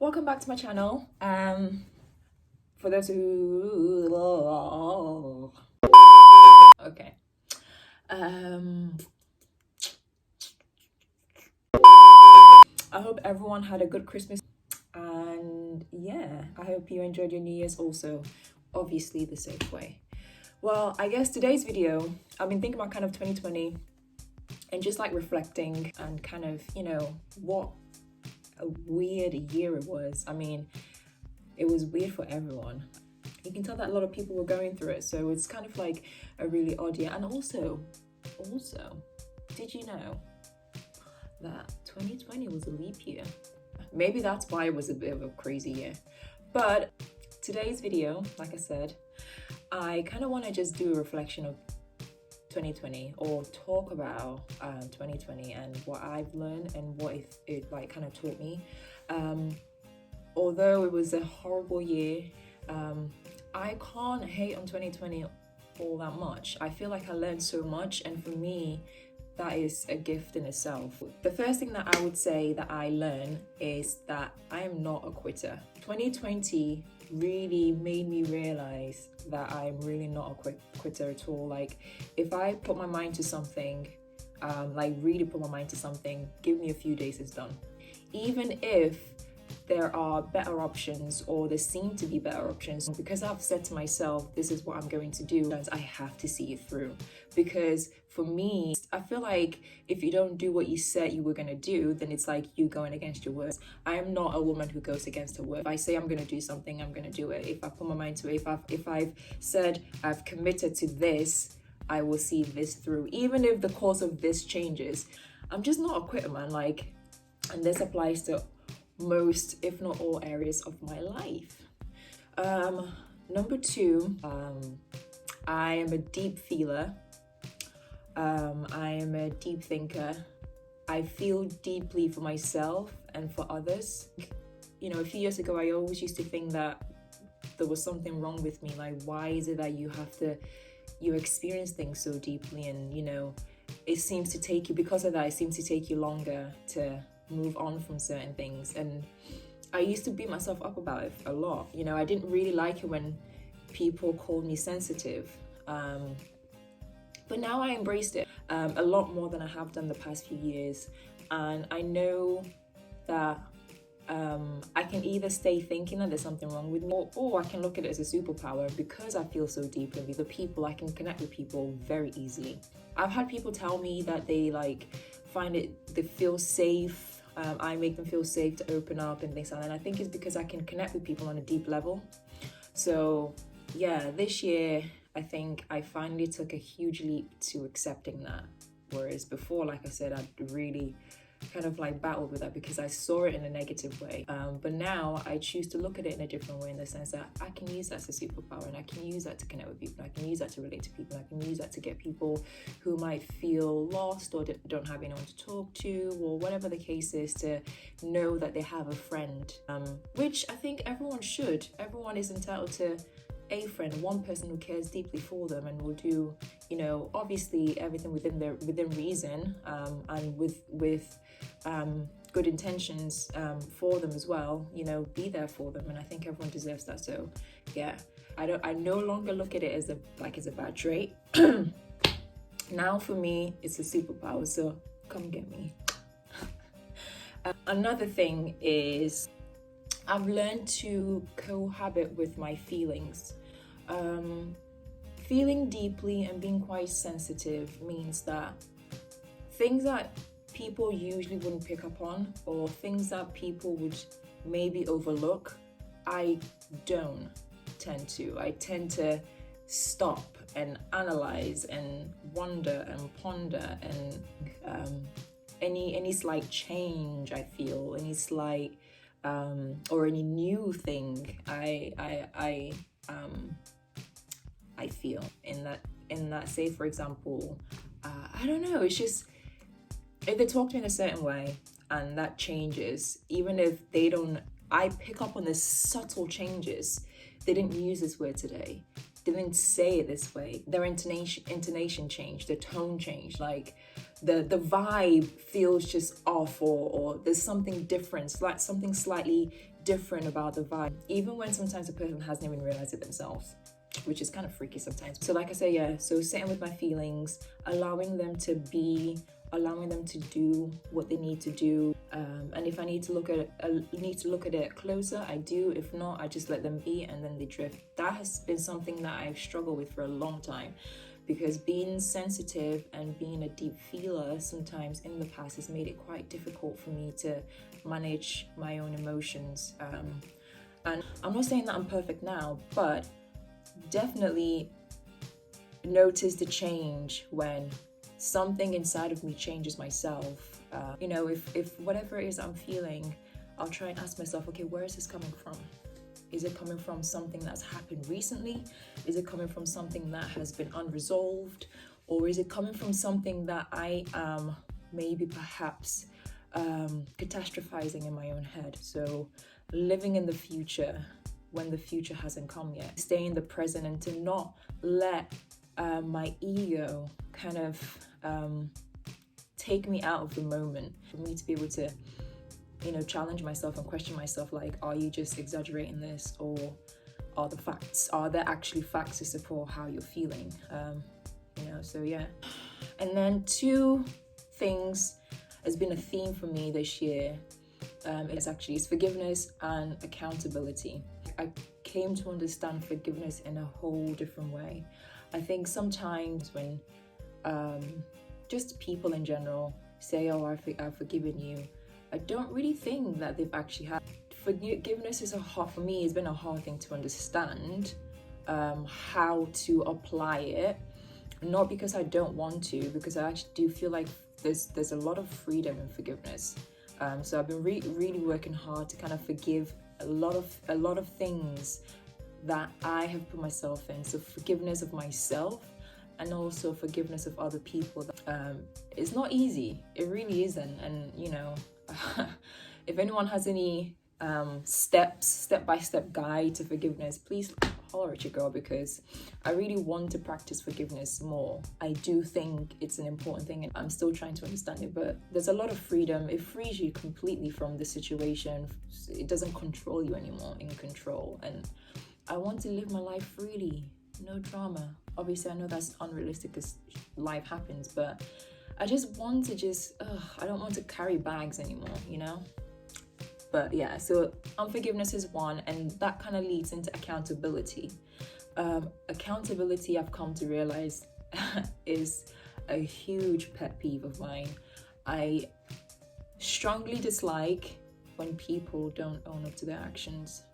Welcome back to my channel. For those who okay. I hope everyone had a good Christmas, and yeah, I hope you enjoyed your New Year's also, obviously the safe way. Well, I guess today's video, I've been thinking about kind of 2020 and just like reflecting and kind of, what a weird year it was. I mean, it was weird for everyone. You can tell that a lot of people were going through it, so it's kind of like a really odd year. And also, did you know that 2020 was a leap year? Maybe that's why it was a bit of a crazy year. But today's video, like I said, I kind of want to just do a reflection of 2020 or talk about 2020 and what I've learned and what it like kind of taught me. Although it was a horrible year, I can't hate on 2020 all that much. I feel like I learned so much, and for me, that is a gift in itself. The first thing that I would say that I learned is that I am not a quitter. 2020 really made me realize that I'm really not a quitter at all. Like, if I put my mind to something, really put my mind to something, give me a few days, it's done. Even if there are better options, or there seem to be better options, because I've said to myself, this is what I'm going to do, I have to see it through. Because for me, I feel like if you don't do what you said you were going to do, then it's like you going against your words. I am not a woman who goes against her word. If I say I'm going to do something, I'm going to do it. If I put my mind to it, if I've said I've committed to this, I will see this through, even if the course of this changes. I'm just not a quitter, man. Like, and this applies to most, if not all, areas of my life. Number two, I am a deep feeler. I am a deep thinker. I feel deeply for myself and for others. A few years ago, I always used to think that there was something wrong with me. Like, why is it that you experience things so deeply, and it seems to take you, because of that, it seems to take you longer to move on from certain things. And I used to beat myself up about it a lot. I didn't really like it when people called me sensitive, but now I embraced it a lot more than I have done the past few years. And I know that I can either stay thinking that there's something wrong with me, or I can look at it as a superpower. Because I feel so deeply with the people, I can connect with people very easily. I've had people tell me that they they feel safe. I make them feel safe to open up and things like that. And I think it's because I can connect with people on a deep level. So yeah, this year, I think I finally took a huge leap to accepting that. Whereas before, like I said, I'd really kind of battled with that because I saw it in a negative way. But now I choose to look at it in a different way, in the sense that I can use that as a superpower, and I can use that to connect with people. I can use that to relate to people. I can use that to get people who might feel lost or don't have anyone to talk to, or whatever the case is, to know that they have a friend, which I think everyone should. Everyone is entitled to a friend, one person who cares deeply for them and will do, obviously everything within reason, and with good intentions for them as well. Be there for them, and I think everyone deserves that. So yeah, I no longer look at it as a bad trait. Now for me, it's a superpower. So come get me. Another thing is, I've learned to cohabit with my feelings. Feeling deeply and being quite sensitive means that things that people usually wouldn't pick up on, or things that people would maybe overlook, I don't tend to. I tend to stop and analyze and wonder and ponder, and any slight change I feel, any slight or any new thing I feel in that. Say, for example, I don't know, it's just, if they talk to me in a certain way and that changes, even if they don't, I pick up on the subtle changes. They didn't use this word today. They didn't say it this way. Their intonation changed, their tone changed, like the vibe feels just off, or there's something different, like something slightly different about the vibe, even when sometimes the person hasn't even realized it themselves, which is kind of freaky sometimes. So like I say, yeah, so sitting with my feelings, allowing them to be, allowing them to do what they need to do, and if I need to look at it closer, I do. If not, I just let them be, and then they drift. That has been something that I've struggled with for a long time, because being sensitive and being a deep feeler sometimes in the past has made it quite difficult for me to manage my own emotions. And I'm not saying that I'm perfect now, but definitely notice the change when something inside of me changes myself. If whatever it is I'm feeling, I'll try and ask myself, okay, where is this coming from? Is it coming from something that's happened recently? Is it coming from something that has been unresolved? Or is it coming from something that I am maybe perhaps catastrophizing in my own head? So living in the future when the future hasn't come yet. Stay in the present and to not let my ego kind of take me out of the moment, for me to be able to challenge myself and question myself, like, are you just exaggerating this, or are there actually facts to support how you're feeling? So yeah. And then two things has been a theme for me this year. It's forgiveness and accountability. I came to understand forgiveness in a whole different way. I think sometimes when just people in general say, oh, I've forgiven you, I don't really think that they've actually had. Forgiveness is for me, it's been a hard thing to understand how to apply it. Not because I don't want to, because I actually do feel like there's a lot of freedom in forgiveness. So I've been really working hard to kind of forgive a lot of things that I have put myself in. So forgiveness of myself, and also forgiveness of other people. It's not easy. It really isn't. And if anyone has any step-by-step guide to forgiveness, please holler at your girl, because I really want to practice forgiveness more. I do think it's an important thing, and I'm still trying to understand it, but there's a lot of freedom. It frees you completely from the situation. It doesn't control you anymore, in control. And I want to live my life freely, no drama. Obviously, I know that's unrealistic because life happens, but I just want to I don't want to carry bags anymore, But yeah, so unforgiveness is one, and that kind of leads into accountability. Accountability, I've come to realize, is a huge pet peeve of mine. I strongly dislike when people don't own up to their actions.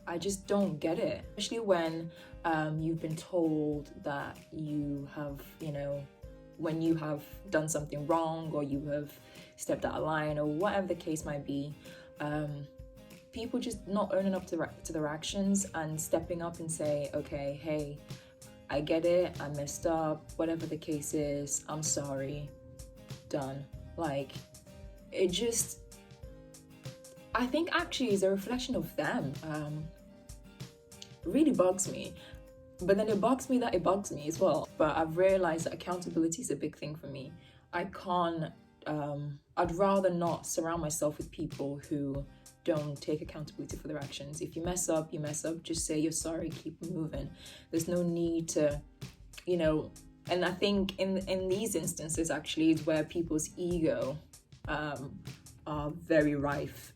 I just don't get it, especially when you've been told that you have, when you have done something wrong, or you have stepped out of line, or whatever the case might be. People just not owning up to their actions and stepping up and say, okay, hey, I get it, I messed up, whatever the case is, I'm sorry, done. Like, it just, I think actually is a reflection of them. Really bugs me. But then it bugs me that it bugs me as well. But I've realized that accountability is a big thing for me. I can't, I'd rather not surround myself with people who don't take accountability for their actions. If you mess up, you mess up. Just say you're sorry, keep moving. There's no need to, and I think in these instances actually is where people's ego are very rife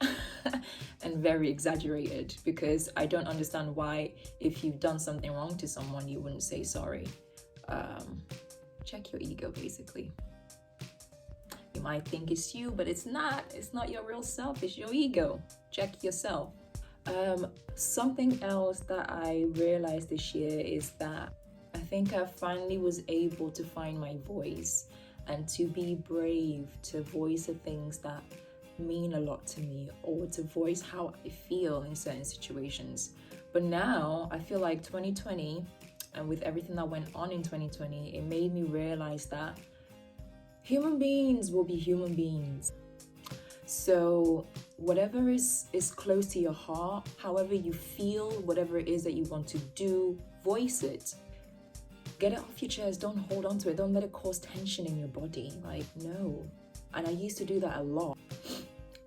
and very exaggerated, because I don't understand why, if you've done something wrong to someone, you wouldn't say sorry. Check your ego, basically. You might think it's you, but it's not. It's not your real self, it's your ego. Check yourself. Something else that I realized this year is that I think I finally was able to find my voice and to be brave to voice the things that mean a lot to me, or to voice how I feel in certain situations. But now I feel like 2020, and with everything that went on in 2020, it made me realize that human beings will be human beings. So whatever is close to your heart, however you feel, whatever it is that you want to do, voice it. Get it off your chest. Don't hold on to it. Don't let it cause tension in your body. Like, no. And I used to do that a lot.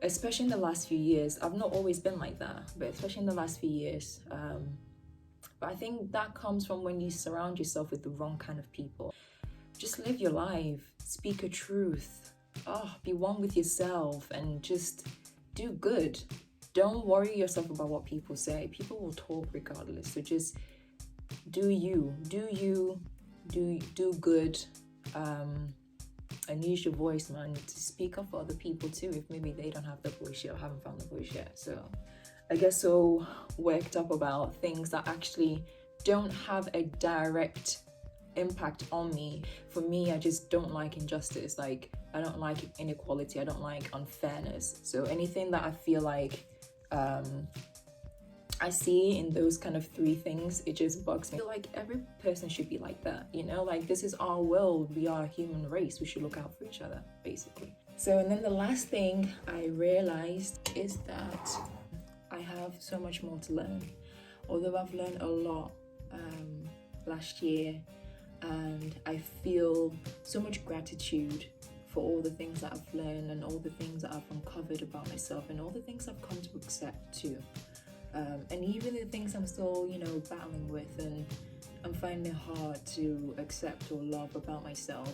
especially in the last few years. I've not always been like that, but especially in the last few years. But I think that comes from when you surround yourself with the wrong kind of people. Just live your life, speak a truth, be one with yourself, and just do good. Don't worry yourself about what people say. People will talk regardless. So just do you, do good, and use your voice, man, to speak up for other people too, if maybe they don't have the voice yet or haven't found the voice yet. So I get so worked up about things that actually don't have a direct impact on me. For me, I just don't like injustice. Like, I don't like inequality. I don't like unfairness. So anything that I feel like I see in those kind of three things, it just bugs me. I feel like every person should be like that, you know? Like, this is our world. We are a human race. We should look out for each other, basically. So, and then the last thing I realized is that I have so much more to learn. Although I've learned a lot last year, and I feel so much gratitude for all the things that I've learned and all the things that I've uncovered about myself and all the things I've come to accept too. And even the things I'm still, battling with and I'm finding it hard to accept or love about myself.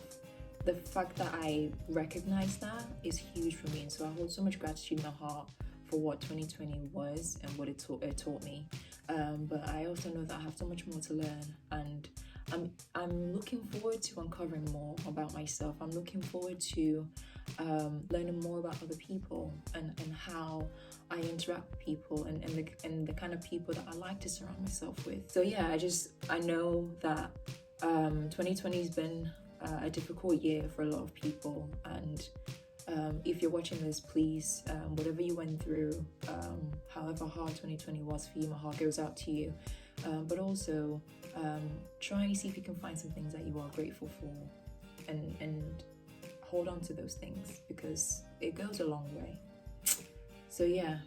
The fact that I recognize that is huge for me. And so I hold so much gratitude in my heart for what 2020 was and what it taught me. But I also know that I have so much more to learn, and I'm looking forward to uncovering more about myself. I'm looking forward to learning more about other people and how I interact with people and the kind of people that I like to surround myself with. So yeah, I know that 2020 has been a difficult year for a lot of people, and if you're watching this, please, whatever you went through, however hard 2020 was for you, my heart goes out to you. But also try and see if you can find some things that you are grateful for, and hold on to those things, because it goes a long way. So yeah,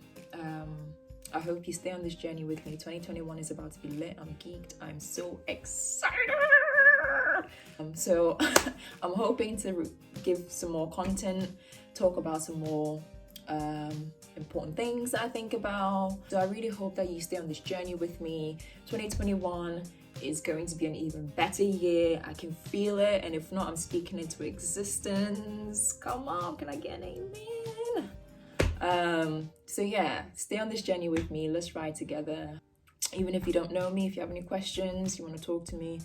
I hope you stay on this journey with me. 2021 is about to be lit. I'm geeked. I'm so excited. So I'm hoping to give some more content, talk about some more important things that I think about. So I really hope that you stay on this journey with me. 2021 is going to be an even better year. I can feel it, and if not, I'm speaking into existence. Come on, can I get an amen? So yeah, stay on this journey with me. Let's ride together. Even if you don't know me, if you have any questions, you want to talk to me,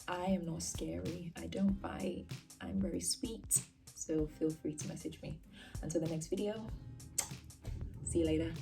I am not scary. I don't bite. I'm very sweet. So feel free to message me. Until the next video, see you later.